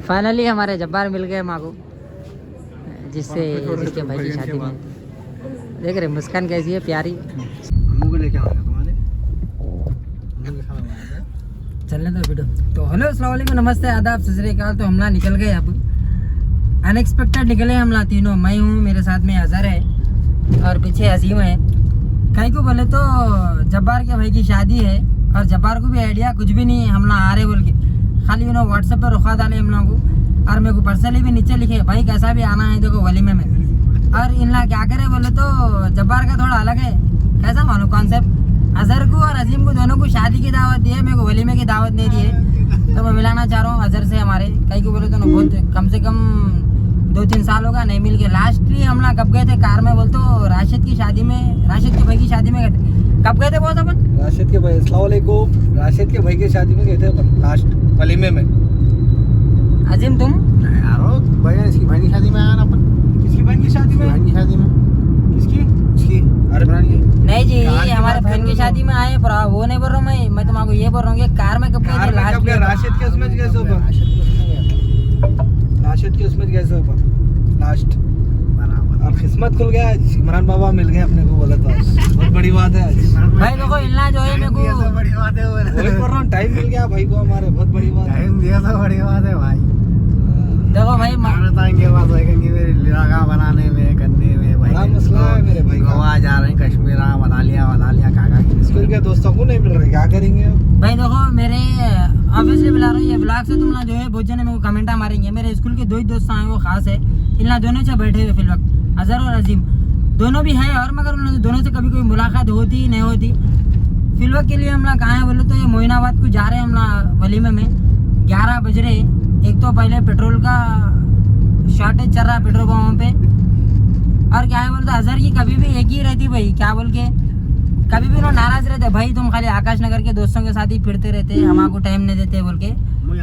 Finally हमारे जब्बार मिल गए माँ को, जिससे जिसके भाई की शादी में। देख रहे मुस्कान कैसी है प्यारी। चलने दो वीडियो। तो हेलो अस्सलाम वालेकुम, नमस्ते, आदाब, सत श्री अकाल। तो हम लोग निकल गए, अब अनएक्सपेक्टेड निकले हम लोग तीनों। मैं हूँ, मेरे साथ में अजहर है और पीछे अजीम है। कहीं को बोले तो जब्बार के भाई की शादी है और जब्बार को भी आइडिया कुछ भी नहीं है हम लोग आ रहे बोल के। खाली उन्होंने व्हाट्सएप पर रुखा डाले हम लोगों को और मेरे को पर्सनली भी नीचे लिखे भाई कैसा भी आना है देखो वलीमे में। और इन लोग क्या करे बोले तो जब्बार का थोड़ा अलग है, कैसा मानो कॉन्सेप्ट। अजहर को और अजीम को दोनों को शादी की दावत दी है, मेरे को वलीमे की दावत नहीं दी है। तो मैं मिलाना चाह रहा हूँ अजहर से हमारे। कहीं को बोले तो बहुत कम से कम 2-3 साल होगा नहीं मिल के। लास्टली हम लोग कब गए थे कार में बोल तो राशिद की शादी में, राशिद के भाई की शादी में गए थे। कब गए थे बहुत अपन? राशिद के भाई, अस्सलाम वालेकुम, राशिद के भाई की शादी में गए थे अपन लास्ट वलीमे में। अजीम तुम? यारो भाई इसकी भाई की शादी में आया ना अपन। किसकी भाई की शादी में? भाई की शादी में। किसकी? इसकी अरमान की। नहीं जी, हमारे बहन की शादी में आए पर वो नहीं बोल रहा हूँ मैं तुम्हारा ये बोल रहा हूँ कि कार में कब गए थे लास्ट में? राशिद के उसमें गए थे अपन, राशिद के उसमें गए थे अपन लास्ट। अब किस्मत खुल गया, इमरान बाबा मिल गए अपने को, बोला था बहुत बड़ी बात है भाई। देखो इल्ला जो है मेरे को बड़ी बात है, वही बोल रहा हूं, टाइम मिल गया भाई को हमारे, बहुत बड़ी बात है। टाइम दिया तो बड़ी बात है भाई। देखो भाई के बाद मेरे लगा बनाने में करने में भाई बड़ा मसला है मेरे भाई। गोवा जा रहे हैं, कश्मीर बना लिया काका की स्कूल के दोस्तों को नहीं मिल रहे, क्या करेंगे भाई। देखो मेरे ऑब्वियसली बुला रहा हूँ ये ब्लॉग से, तुम ना जो है बहुत जने मेरे को कमेंटा मारेंगे। मेरे स्कूल के 2 ही दोस्त हैं वो खास है, इन दोनों से बैठे हुए फिल वक्त, अजहर और अजीम दोनों भी हैं। और मगर उन दोनों से कभी कोई मुलाकात होती नहीं होती। फिल वक्त के लिए हम लोग कहाँ हैं बोले तो ये मोइनाबाद को जा रहे हैं हम लोग वलीमे में। 11 बज रहे। एक तो पहले पेट्रोल का शॉर्टेज चल रहा है पेट्रोल पंप पे। और क्या है बोलते तो अजहर की कभी भी एक ही रहती भाई, क्या बोल के कभी भी उन्होंने नाराज रहते भाई तुम खाली आकाश नगर के दोस्तों के साथ ही फिरते रहते, हमारे को टाइम नहीं देते बोल के।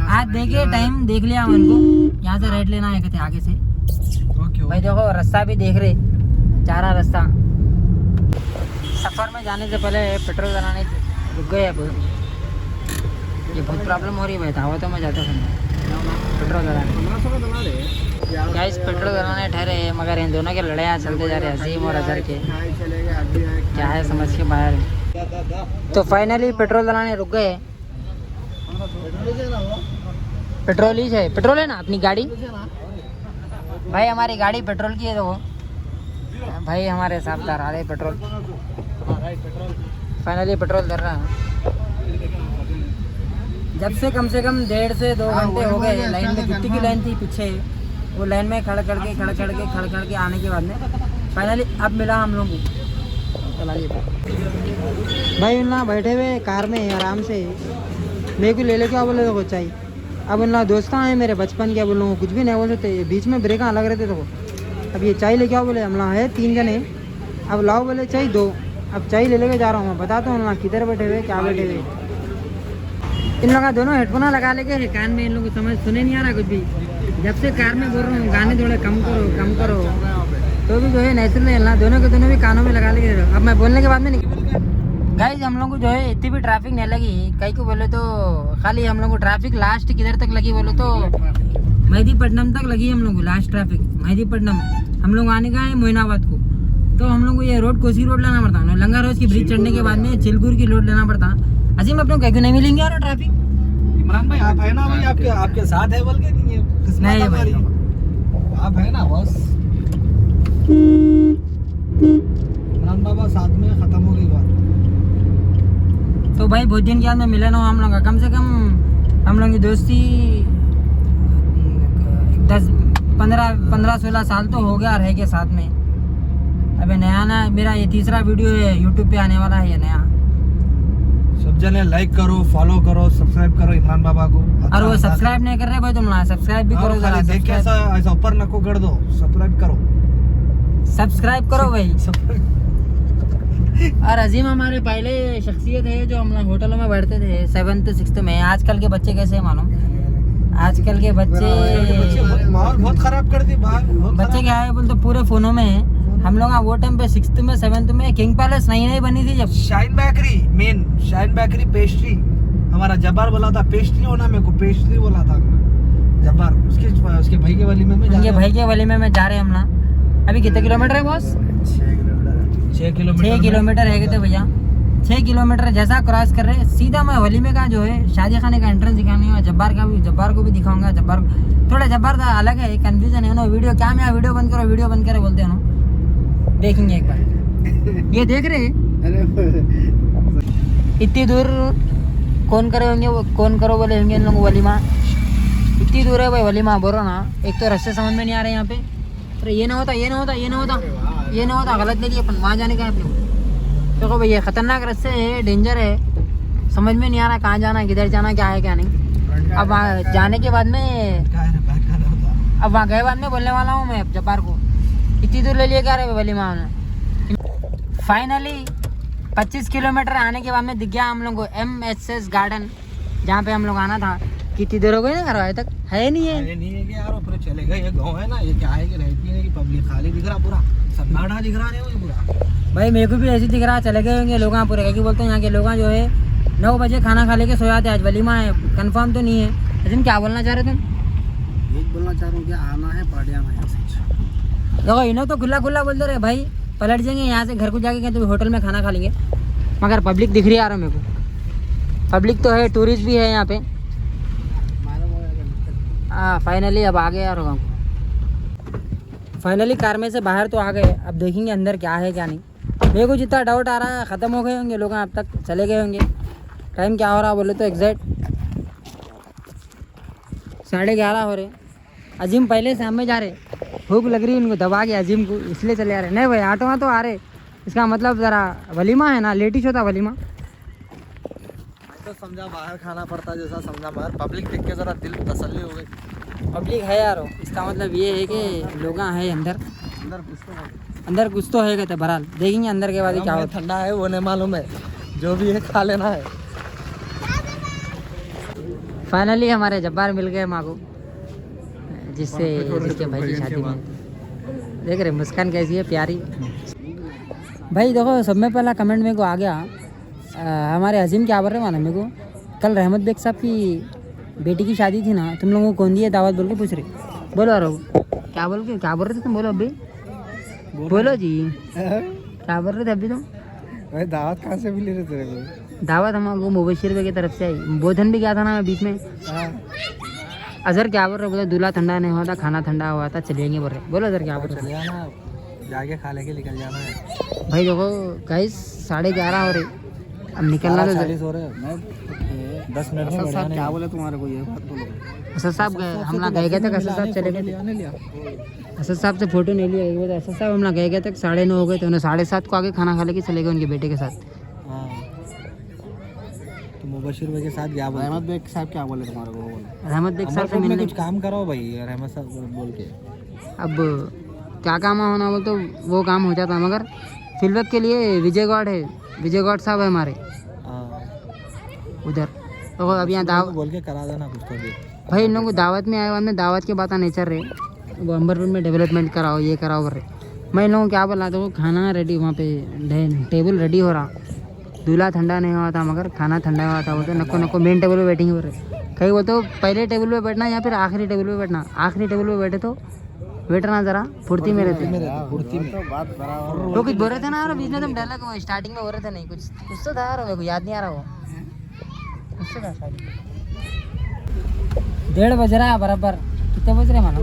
आज देखे टाइम देख लिया उनको, यहाँ से राइट लेना है कहते आगे से भाई। देखो रास्ता भी देख रहे, जा रहा रास्ता। सफ़र में जाने से पहले पेट्रोल डलाने रुक गए। अब ये बहुत प्रॉब्लम हो रही है भाई, हवा तो मैं जाता पेट्रोल डलाने। गाइस पेट्रोल डलाने ठहरे हैं मगर इन दोनों के लड़ाइयाँ चलते जा रहे हैं, अजीम और अजहर के। क्या है समझ के बाहर है। तो फाइनली पेट्रोल डलाने रुक गए। पेट्रोल ही है, पेट्रोल है ना अपनी गाड़ी भाई, हमारी गाड़ी पेट्रोल की है। तो भाई हमारे साथ आ रहे पेट्रोल। फाइनली पेट्रोल डल रहा है। जब से कम 1.5 से 2 घंटे हो गए लाइन में, कितनी की लाइन थी पीछे, वो लाइन में खड़ के आने के बाद में फाइनली अब मिला हम लोग को। चलाइए भाई, उन बैठे हुए कार में आराम से। मेरे को ले लो क्या बोले तो चाहिए। अब उन दोस्त हैं मेरे बचपन के, बोलो कुछ भी नहीं बोल सकते। बीच में ब्रेक लग रहे थे तो अब ये चाय लेके आओ बोले। हम लोग है 3 जने, अब लाओ बोले चाय 2। अब चाय ले लेके जा रहा हूँ मैं, बताता हूँ किधर बैठे हुए क्या बैठे हुए। इन लोगों का दोनों हेडफोन लगा लेके कान में, इन लोगों को समझ सुने नहीं आ रहा कुछ भी। जब से कार में बोल रहा हूँ गाने थोड़े कम करो तो भी जो है नहीं सुन रहे। दोनों के दोनों भी कानों में लगा लेके। अब मैं बोलने के बाद में निकल गाइस हम लोग को जो है इतनी भी ट्रैफिक नहीं लगी। कहीं को बोले तो खाली हम लोग को ट्रैफिक लास्ट किधर तक लगी बोले तो मेहदीपट्टनम तक लगी हम लोग को लास्ट ट्रैफिक। मेहदीपट्टनम हम लोग आने का है मोइनाबाद को, तो हम लोग को ये रोड कोसी रोड लेना पड़ता है। लंगा रोज की ब्रिज चढ़ने के बाद में चिलगुर की रोड लेना पड़ता। अजीम अपने को नहीं मिलेंगे यार ट्रैफिक। इमरान भाई आप है ना भाई, आपके साथ है बोल के नहीं भाई आप है ना बस। इमरान बाबा साथ में खत्म हो गई बात। तो भाई बहुत दिन के बाद में मिले ना हम लोग का, कम से कम हम लोग की दोस्ती 15-16 साल तो हो गया रह के साथ में। अबे नया ना मेरा ये 3रा वीडियो है यूट्यूब पे आने वाला है ये नया। सब जने लाइक करो, फॉलो करो, सब्सक्राइब करो इमरान बाबा को। और वो सब्सक्राइब नहीं कर रहे भाई, तुम ना सब्सक्राइब भी करो जरा। देख के ऐसा ऊपर नको कर दो, सब्सक्राइब करो भाई। और अजीम हमारे पहले शख्सियत है जो हम होटलों में बैठते थे 7th 6th में। आजकल के बच्चे कैसे मानो, आजकल के बच्चे माहौल बहुत खराब कर दी बच्चे क्या है बोलते पूरे फोनों में है। हम लोग वो टाइम पे 6th में 7th में किंग पैलेस नई बनी थी जब। शाइन बेकरी पेस्ट्री, हमारा जब्बार बोला था पेस्ट्री होना, मेरे को पेस्ट्री बोला था जब्बार। उसके भाई के वलीमे में उनके भाई के वलीमे में जा रहे हैं हम ना। अभी कितने किलोमीटर है बॉस? 6 किलोमीटर 6 किलोमीटर है कहते भैया। 6 किलोमीटर जैसा क्रॉस कर रहे हैं सीधा मैं वलीमे का जो है शादी खाने का एंट्रेंस दिखाने जब्बार को भी दिखाऊंगा। जब्बार थोड़ा जब्बार का अलग है, कंफ्यूजन है ना। वीडियो क्या मैं वीडियो बंद करो बोलते हैं ना। देखेंगे एक बार। ये देख रहे इतनी दूर कौन करो बोले होंगे इन लोग वलीमा। इतनी दूर है भाई वलीमा, बोलो ना। एक तो रास्ते समझ में नहीं आ रहे यहाँ पे। अरे ये ना होता गलत नहीं अपन वहाँ जाने का है अपने को। देखो भैया खतरनाक रास्ते है, डेंजर है, समझ में नहीं आ रहा कहाँ जाना, किधर जाना, क्या है क्या नहीं। अब वहाँ जाने के बाद में वहाँ गए बाद में बोलने वाला हूँ मैं जब्बार को इतनी दूर ले लिए क्या रहे वलीमा ने। फाइनली 25 किलोमीटर आने के बाद में दिख गया हम लोग को MSS गार्डन, जहाँ पे हम लोग आना था। कितनी देर हो गई ना घर आए तक? है नहीं है कि यार ऊपर चले गए। ये गाँव है ना, ये क्या है कि रहती है कि पब्लिक खाली दिख रहा पूरा, सन्नाटा दिख रहा नहीं पूरा। भाई मेरे को भी ऐसे दिख रहा, चले गए होंगे लोग पूरे। क्या बोलते हैं यहाँ के लोग जो है 9 बजे खाना खा लेके सोया थे। आज वलीमा है, कंफर्म तो नहीं है। लेकिन क्या बोलना चाह रहे तुम? एक बोलना चाह रहा हूँ कि आना है पार्टी आना है। देखो इन्हों तो खुला बोलते रहे भाई, पलट जाएंगे यहाँ से घर को जाके कहते होटल में खाना खा लेंगे। मगर पब्लिक दिख रही है यार मेरे को। पब्लिक तो है, टूरिस्ट भी है यहाँ पे। हाँ फाइनली अब आ गए यार गाँव। फाइनली कार में से बाहर तो आ गए। अब देखेंगे अंदर क्या है क्या नहीं। मेरे को जितना डाउट आ रहा है ख़त्म हो गए होंगे लोग, अब तक चले गए होंगे। टाइम क्या हो रहा बोले तो एग्जैक्ट 11:30 हो रहे। अजीम पहले से हमें जा रहे, भूख लग रही है उनको, दबा के अजीम को, इसलिए चले आ रहे। नहीं भाई ऑटो तो आ रहे, इसका मतलब ज़रा वलीमा है ना, लेटिश होता वलीमा। तो समझा बाहर खाना पड़ता जैसा समझा, बाहर पब्लिक देख के जरा दिल तसल्ली हो गई। पब्लिक है यार, इसका मतलब ये है कि लोग हैं अंदर कुछ तो है कहते बहरहाल। देखेंगे अंदर के बाद ही क्या होता। ठंडा है वो नहीं मालूम है, जो भी है खा लेना है। फाइनली हमारे जब्बार मिल गए माँ को, जिसके भाई की शादी में। देख रहे मुस्कान कैसी है प्यारी। भाई देखो सब में पहला कमेंट मेरे को आ गया, हमारे अजीम क्या बोल रहे माना मेरे को, कल रहमत बेग साहब की बेटी की शादी थी ना, तुम लोगों को कौन दिया दावत बोल के पूछ रहे। बोलो अरे क्या बोल रहे थे तुम? बोलो अभी बोलो जी, क्या बोल रहे थे अभी तुम? भाई दावत कहाँ से मिली रही तेरे को? दावत हमको मुबशिर भाई की तरफ से आई। बोधन भी गया था ना मैं बीच में। अजहर क्या बोल रहे? बोले दूल्हा ठंडा नहीं हुआ था, खाना ठंडा हुआ था, चलेंगे बोल रहे। बोलो अजहर क्या बोल रहे? जाके खा लेके निकल जाना है। भाई देखो गाइस 11:30 हो रहे, अब निकलना तो 40 हो रहे हैं। 10 मिनट में साहब क्या बोले तुम्हारे को? ये बात बोलो। असद साहब गए, हम लोग गए थे, असद साहब चले गए। असद साहब से फोटो नहीं लिया। असद साहब हम लोग गए थे 9:30 हो गए थे, उन्हें 7:30 को आगे खाना खा लेके चले गए उनके बेटे के साथ। हाँ तो मुबशिर भाई के साथ गया। रहमत बेग साहब क्या बोले तुम्हारे को? रहमत बेग साहब से मिलने कुछ काम करो भाई, रहमत साहब बोल के। अब क्या काम होना बोल तो वो काम हो जाता, मगर फिलवक के लिए विजय गौड़ साहब है हमारे उधर। तो अब यहाँ दावत बोल के करा देना कुछ तो भी। भाई इन लोगों को दावत में आए बाद में दावत की बात नहीं चल रही, वो अंबरपुर में डेवलपमेंट कराओ, ये कराओ कर रहे। मैं इन लोगों को क्या बोला था, खाना रेडी वहाँ पे टेबल रेडी हो रहा, दूल्हा ठंडा नहीं हुआ था मगर खाना ठंडा हुआ था। बोलते नको मेन टेबल पे बैठेंगे बोल रहे। कहीं बोलते तो पहले टेबल पे बैठना या फिर आखिरी टेबल पे बैठना। आखिरी टेबल पे बैठे तो वेटर ना जरा फुर्ती में रहते। वो कुछ बोल रहे थे ना यार बीच में, तुम डायलॉग स्टार्टिंग में बोल रहे थे नहीं, कुछ तो था यार, मेरे को याद नहीं आ रहा। वो कुछ तो था शायद। 1:30 बज रहा है बराबर। कितने बज रहे मानो?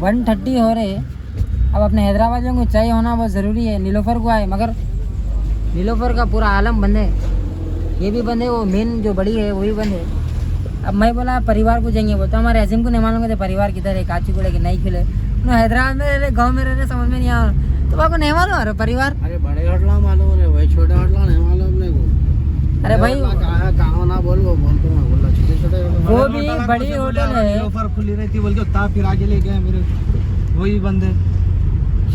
1:30 हो रहे। अब अपने हैदराबाद में चाय होना बहुत ज़रूरी है। नीलोफर को आए मगर नीलोफर का पूरा आलम बंद है, ये भी बंद है, वो मेन जो बड़ी है वही बंद है। अब मैं बोला परिवार को जाएंगे, बोलता हमारे अजीम को नहीं मालूम थे परिवार किधर है, काची को लेके नहीं खिले। हैदराबाद में रह रहे, गाँव में रह रहे, समझ में नहीं आ रहा। तो आपको नहीं मालूम अरे परिवार? अरे बड़े होटला मालूम है भाई, छोटे होटला नहीं मालूम मेरे को। अरे भाई कहाँ ना बोल वो बोल तो बोला छोटे वो भी बड़ी होटल है। नीलोफर खुली रहती बोल के उतना फिर आगे ले गए मेरे, वही बंद है।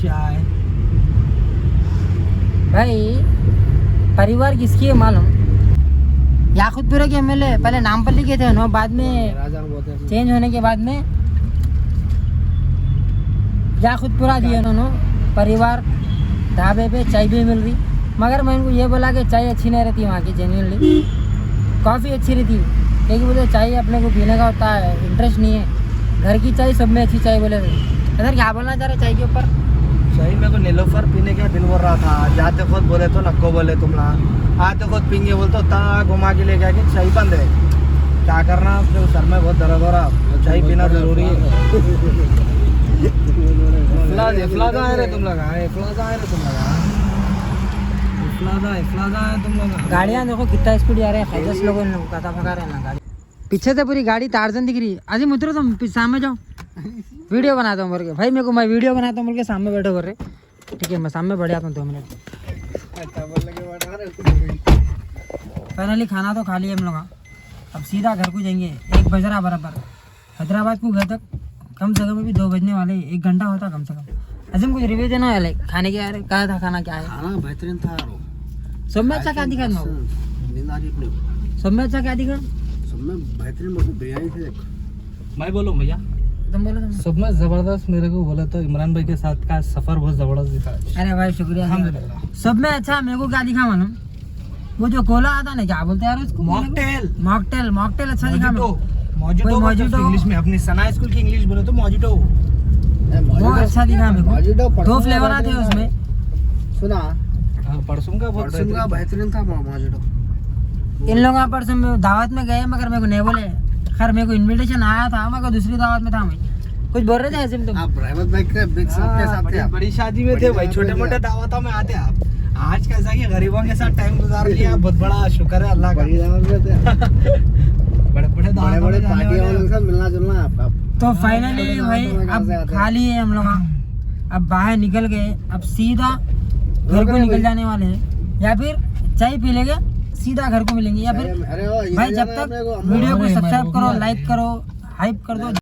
क्या है भाई परिवार किसकी है मालूम? याकूतपुरा के एमएलए पहले नाम पर लिखे थे ना, बाद में चेंज होने के बाद में याकूतपुरा दिए उन्होंने। परिवार ढाबे पे चाय भी मिल रही, मगर मैं इनको ये बोला कि चाय अच्छी नहीं रहती वहाँ की, जेन्युइनली कॉफ़ी अच्छी रहती, एक बोले चाय अपने को पीने का होता है, इंटरेस्ट नहीं है। घर की चाय सब में अच्छी चाय बोले। इधर क्या बोलना चाह रहे चाय के ऊपर? सही मेरे को नीलोफर पीने का दिल बोल रहा था। जाते खुद बोले तो नको बोले तुम ना, आते खुद पीएंगे बोलते तो ता घुमा के लेके आके चाय बंद है। क्या करना, अपने सर में बहुत दर्द हो रहा, चाय पीना जरूरी है। इफ्लाजा है रे तुम लगा, इफ्लाजा है रे तुम लगा, इफ्लाजा है तुम लगा। गाड़ियाँ देखो कितना स्पीड आ रहे हैं, 10 लोगों ने कथा फका रहे हैं ना गाड़ी। पीछे से पूरी गाड़ी टार्जन दिख रही है। अजीम उतरो तुम, सामने जाओ, वीडियो बनाता हूँ बोल के। भाई मेरे को मैं वीडियो बनाता हूँ बोल के सामने बैठो कर रहे। ठीक है मैं सामने बढ़ जाता हूँ 2 मिनट। फाइनली खाना तो खा लिया हम लोग। अब सीधा घर को जाएंगे, 1 बज रहा बराबर। हैदराबाद को घर तक कम से कम अभी 2 बजने वाले, 1 घंटा होता कम से कम। अजीम कुछ रिव्यू देना है खाने के। यार कहा था खाना क्या है? खाना बेहतरीन था। सब में अच्छा क्या दिखा? सब में अच्छा क्या दिखा? सब में बेहतरीन बिरयानी थी। मैं बोलूँ भैया? तुम बोलो। तुम सब में जबरदस्त। मेरे को बोले तो इमरान भाई के साथ का सफर बहुत जबरदस्त दिखा। अरे भाई शुक्रिया। सब में अच्छा मेरे को क्या दिखा मालूम? वो जो कोला आता ना, क्या बोलते हैं यार उसको? मॉकटेल। मॉकटेल, मॉकटेल अच्छा दिखा मेरे को। मॉजिटो, मॉजिटो इंग्लिश में, अपनी सना स्कूल की इंग्लिश बोले तो मॉजिटो। वो अच्छा दिखा मेरे को। 2 फ्लेवर आते हैं उसमें। सुना परसों का बहुत बेहतरीन था मॉजिटो। इन लोगों पर से मैं दावत में गए मगर मेरे को नहीं बोले। खैर मेरे को इनविटेशन आया था मगर दूसरी दावत में था। मैं कुछ बोल रहे थे ऐसे तुम? आप रहमत भाई के बिग साहब के साथ थे। बड़ी शादी में थे भाई, छोटे मोटे दावतों में आते आप। आज कैसा कि गरीबों के साथ टाइम गुजार लिया, बहुत बड़ा शुक्र है अल्लाह का। बड़े बड़े पार्टियों वालों के साथ मिलना जुलना आपका। तो फाइनली भाई अब खा लिए हम लोग। अब बाहर निकल गए, अब सीधा घर को निकल जाने वाले हैं, या फिर चाय पी लेंगे सीधा घर को मिलेंगे, या फिर भाई जब तक वीडियो को सब्सक्राइब करो, लाइक करो, हाइप कर दो।